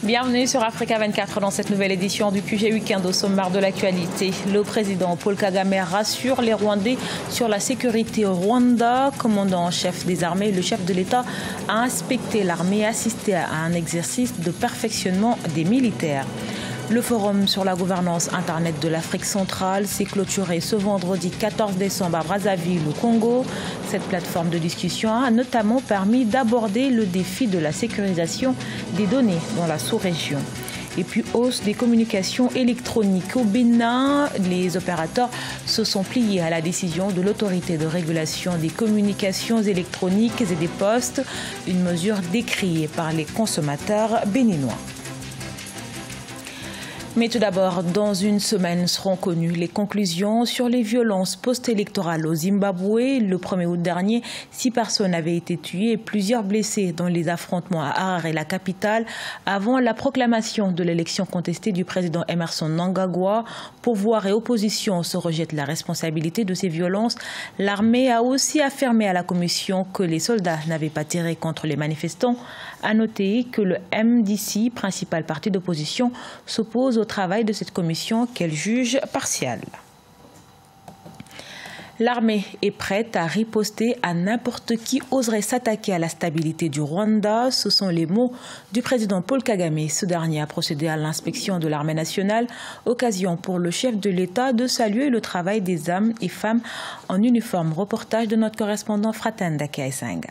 Bienvenue sur Africa 24 dans cette nouvelle édition du QG Week-end au sommaire de l'actualité. Le président Paul Kagame rassure les Rwandais sur la sécurité au Rwanda. Commandant en chef des armées, le chef de l'État a inspecté l'armée et assisté à un exercice de perfectionnement des militaires. Le forum sur la gouvernance Internet de l'Afrique centrale s'est clôturé ce vendredi 14 décembre à Brazzaville, au Congo. Cette plateforme de discussion a notamment permis d'aborder le défi de la sécurisation des données dans la sous-région. Et puis hausse des communications électroniques au Bénin. Les opérateurs se sont pliés à la décision de l'autorité de régulation des communications électroniques et des postes, une mesure décriée par les consommateurs béninois. Mais tout d'abord, dans une semaine seront connues les conclusions sur les violences post-électorales au Zimbabwe. Le 1er août dernier, 6 personnes avaient été tuées et plusieurs blessées dans les affrontements à Harare, la capitale, avant la proclamation de l'élection contestée du président Emmerson Mnangagwa. Pouvoir et opposition se rejettent la responsabilité de ces violences. L'armée a aussi affirmé à la commission que les soldats n'avaient pas tiré contre les manifestants. À noter que le MDC, principal parti d'opposition, s'oppose au travail de cette commission qu'elle juge partiale. L'armée est prête à riposter à n'importe qui oserait s'attaquer à la stabilité du Rwanda. Ce sont les mots du président Paul Kagame. Ce dernier a procédé à l'inspection de l'armée nationale, occasion pour le chef de l'État de saluer le travail des hommes et femmes en uniforme. Reportage de notre correspondant Fratenda Kaesanga.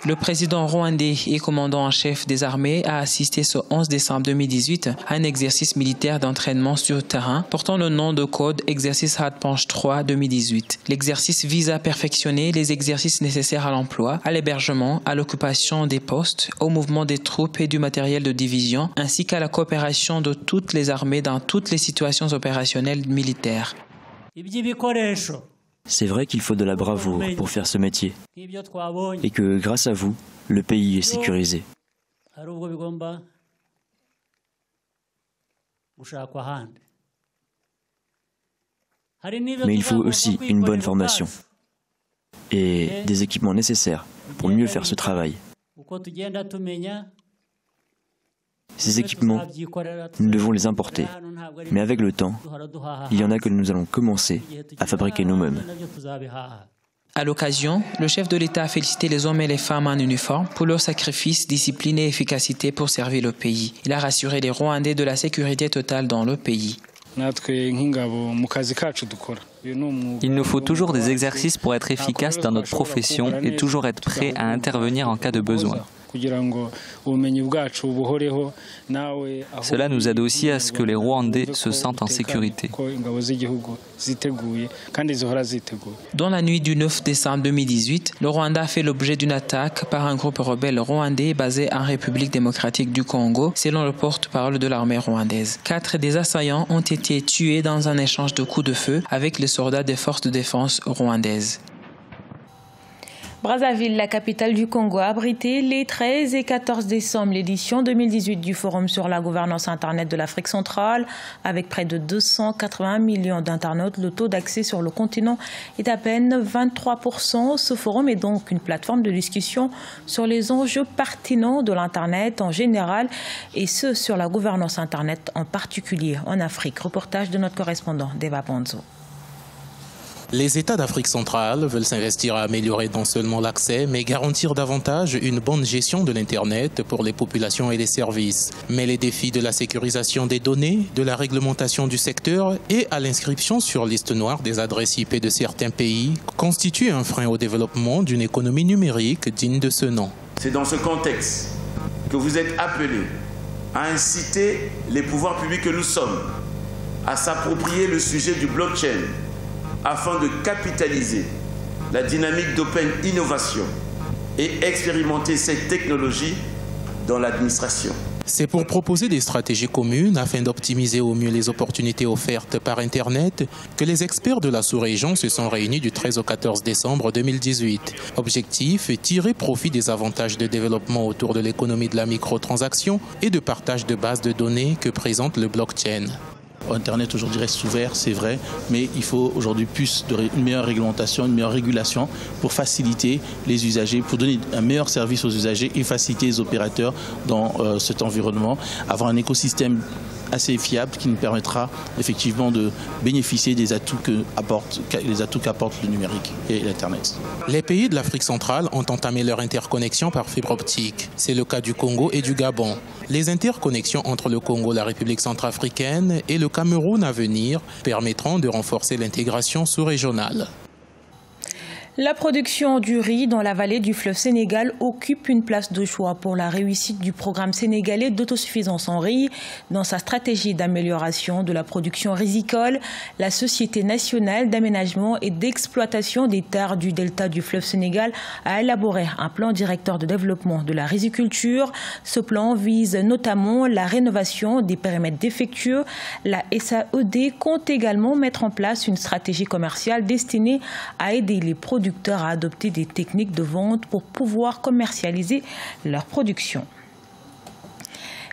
Le président rwandais et commandant en chef des armées a assisté ce 11 décembre 2018 à un exercice militaire d'entraînement sur terrain portant le nom de code Exercice Hardpunch 3 2018. L'exercice vise à perfectionner les exercices nécessaires à l'emploi, à l'hébergement, à l'occupation des postes, au mouvement des troupes et du matériel de division, ainsi qu'à la coopération de toutes les armées dans toutes les situations opérationnelles militaires. C'est vrai qu'il faut de la bravoure pour faire ce métier et que grâce à vous, le pays est sécurisé. Mais il faut aussi une bonne formation et des équipements nécessaires pour mieux faire ce travail. Ces équipements, nous devons les importer. Mais avec le temps, il y en a que nous allons commencer à fabriquer nous-mêmes. À l'occasion, le chef de l'État a félicité les hommes et les femmes en uniforme pour leur sacrifice, discipline et efficacité pour servir le pays. Il a rassuré les Rwandais de la sécurité totale dans le pays. Il nous faut toujours des exercices pour être efficaces dans notre profession et toujours être prêts à intervenir en cas de besoin. Cela nous aide aussi à ce que les Rwandais se sentent en sécurité. Dans la nuit du 9 décembre 2018, le Rwanda a fait l'objet d'une attaque par un groupe rebelle rwandais basé en République démocratique du Congo, selon le porte-parole de l'armée rwandaise. 4 des assaillants ont été tués dans un échange de coups de feu avec les soldats des forces de défense rwandaises. Brazzaville, la capitale du Congo, a abrité les 13 et 14 décembre l'édition 2018 du Forum sur la gouvernance Internet de l'Afrique centrale. Avec près de 280 millions d'internautes, le taux d'accès sur le continent est à peine 23%. Ce forum est donc une plateforme de discussion sur les enjeux pertinents de l'Internet en général et ceux sur la gouvernance Internet en particulier en Afrique. Reportage de notre correspondant Deva Ponzo. Les États d'Afrique centrale veulent s'investir à améliorer non seulement l'accès, mais garantir davantage une bonne gestion de l'Internet pour les populations et les services. Mais les défis de la sécurisation des données, de la réglementation du secteur et à l'inscription sur liste noire des adresses IP de certains pays constituent un frein au développement d'une économie numérique digne de ce nom. C'est dans ce contexte que vous êtes appelés à inciter les pouvoirs publics que nous sommes à s'approprier le sujet du blockchain afin de capitaliser la dynamique d'open innovation et expérimenter cette technologie dans l'administration. C'est pour proposer des stratégies communes afin d'optimiser au mieux les opportunités offertes par Internet que les experts de la sous-région se sont réunis du 13 au 14 décembre 2018. Objectif, tirer profit des avantages de développement autour de l'économie de la microtransaction et de partage de bases de données que présente le blockchain. Internet aujourd'hui reste ouvert, c'est vrai, mais il faut aujourd'hui une meilleure réglementation, une meilleure régulation pour faciliter les usagers, pour donner un meilleur service aux usagers et faciliter les opérateurs dans cet environnement, avoir un écosystème assez fiable qui nous permettra effectivement de bénéficier des atouts qu'apporte le numérique et l'Internet. Les pays de l'Afrique centrale ont entamé leur interconnexion par fibre optique. C'est le cas du Congo et du Gabon. Les interconnexions entre le Congo, la République centrafricaine et le Cameroun à venir permettront de renforcer l'intégration sous-régionale. La production du riz dans la vallée du fleuve Sénégal occupe une place de choix pour la réussite du programme sénégalais d'autosuffisance en riz. Dans sa stratégie d'amélioration de la production rizicole, la Société nationale d'aménagement et d'exploitation des terres du delta du fleuve Sénégal a élaboré un plan directeur de développement de la riziculture. Ce plan vise notamment la rénovation des périmètres défectueux. La SAED compte également mettre en place une stratégie commerciale destinée à aider les producteurs à adopter des techniques de vente pour pouvoir commercialiser leur production.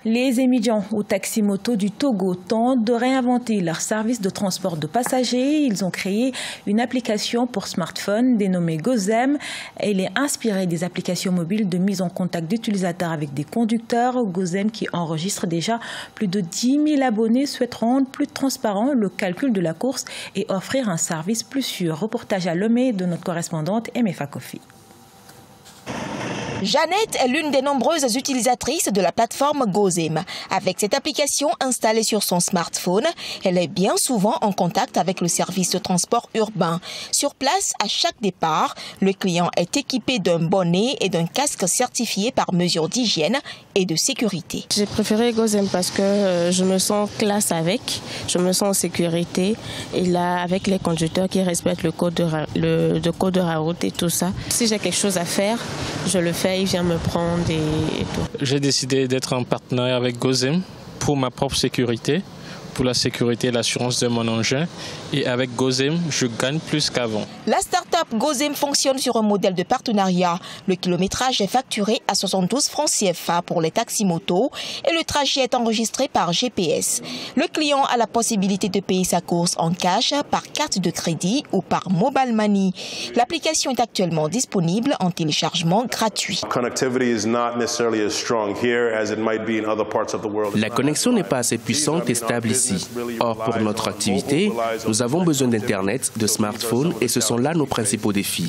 Les émigrants au taxi-moto du Togo tentent de réinventer leur service de transport de passagers. Ils ont créé une application pour smartphone dénommée Gozem. Elle est inspirée des applications mobiles de mise en contact d'utilisateurs avec des conducteurs. Gozem, qui enregistre déjà plus de 10 000 abonnés, souhaite rendre plus transparent le calcul de la course et offrir un service plus sûr. Reportage à Lomé de notre correspondante Emefa Kofi. Jeannette est l'une des nombreuses utilisatrices de la plateforme Gozem. Avec cette application installée sur son smartphone, elle est bien souvent en contact avec le service de transport urbain. Sur place, à chaque départ, le client est équipé d'un bonnet et d'un casque certifié par mesure d'hygiène et de sécurité. J'ai préféré Gozem parce que je me sens classe avec, je me sens en sécurité et là avec les conducteurs qui respectent le code de la route et tout ça. Si j'ai quelque chose à faire, je le fais. Il vient me prendre et tout. J'ai décidé d'être en partenariat avec Gozem pour ma propre sécurité, pour la sécurité et l'assurance de mon engin. Et avec Gozem, je gagne plus qu'avant. La start-up Gozem fonctionne sur un modèle de partenariat. Le kilométrage est facturé à 72 francs CFA pour les taxis-motos et le trajet est enregistré par GPS. Le client a la possibilité de payer sa course en cash, par carte de crédit ou par mobile money. L'application est actuellement disponible en téléchargement gratuit. La connexion n'est pas assez puissante et stable ici. Or, pour notre activité, nous avons besoin d'Internet, de smartphones et ce sont là nos principaux défis.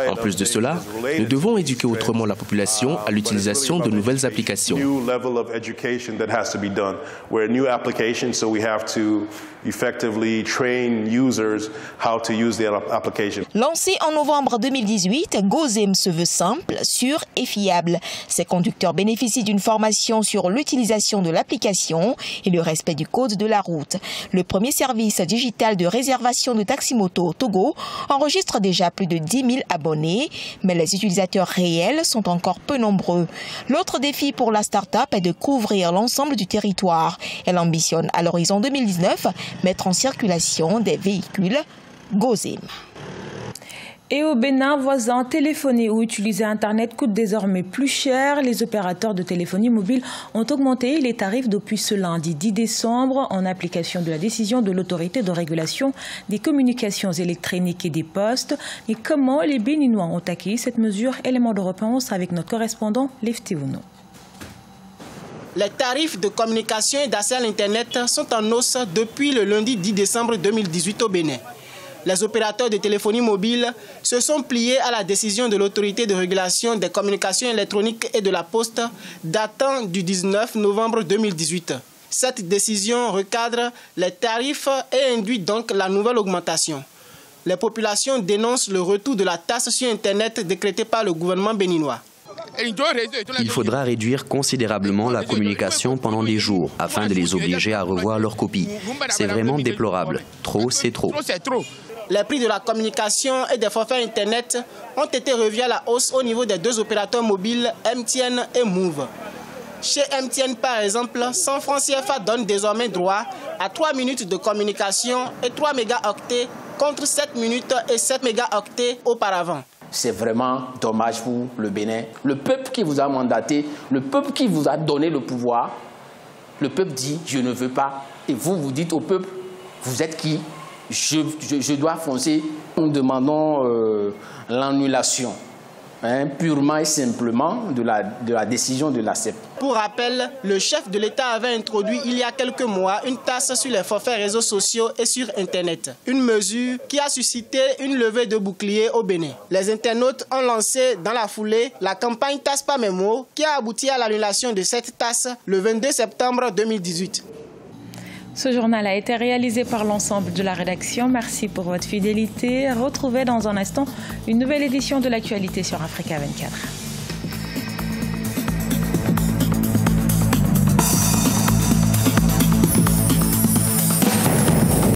En plus de cela, nous devons éduquer autrement la population à l'utilisation de nouvelles applications. Lancé en novembre 2018, Gozem se veut simple, sûr et fiable. Ses conducteurs bénéficient d'une formation sur l'utilisation de l'application et le respect du code de la route. Le premier service digital de réservation de taxi-moto au Togo enregistre déjà plus de 10 000 abonnés, mais les utilisateurs réels sont encore peu nombreux. L'autre défi pour la start-up est de couvrir l'ensemble du territoire. Elle ambitionne à l'horizon 2019 mettre en circulation des véhicules Gozem. Et au Bénin voisin, téléphoner ou utiliser Internet coûte désormais plus cher. Les opérateurs de téléphonie mobile ont augmenté les tarifs depuis ce lundi 10 décembre en application de la décision de l'autorité de régulation des communications électroniques et des postes. Et comment les Béninois ont accueilli cette mesure? Élément de réponse avec notre correspondant Leftewuno. Les tarifs de communication et d'accès à l'Internet sont en hausse depuis le lundi 10 décembre 2018 au Bénin. Les opérateurs de téléphonie mobile se sont pliés à la décision de l'autorité de régulation des communications électroniques et de la poste datant du 19 novembre 2018. Cette décision recadre les tarifs et induit donc la nouvelle augmentation. Les populations dénoncent le retour de la taxe sur Internet décrétée par le gouvernement béninois. Il faudra réduire considérablement la communication pendant des jours afin de les obliger à revoir leurs copies. C'est vraiment déplorable. Trop, c'est trop. Les prix de la communication et des forfaits Internet ont été revus à la hausse au niveau des deux opérateurs mobiles MTN et Move. Chez MTN, par exemple, 100 francs CFA donne désormais droit à 3 minutes de communication et 3 mégaoctets contre 7 minutes et 7 mégaoctets auparavant. C'est vraiment dommage pour le Bénin. Le peuple qui vous a mandaté, le peuple qui vous a donné le pouvoir, le peuple dit « je ne veux pas ». Et vous, vous dites au peuple, vous êtes qui? Je dois foncer. Nous demandons l'annulation, purement et simplement, de la décision de la CEP. Pour rappel, le chef de l'État avait introduit il y a quelques mois une taxe sur les forfaits réseaux sociaux et sur Internet. Une mesure qui a suscité une levée de boucliers au Bénin. Les internautes ont lancé dans la foulée la campagne Tasse pas mes mots qui a abouti à l'annulation de cette taxe le 22 septembre 2018. Ce journal a été réalisé par l'ensemble de la rédaction. Merci pour votre fidélité. Retrouvez dans un instant une nouvelle édition de l'actualité sur Africa 24.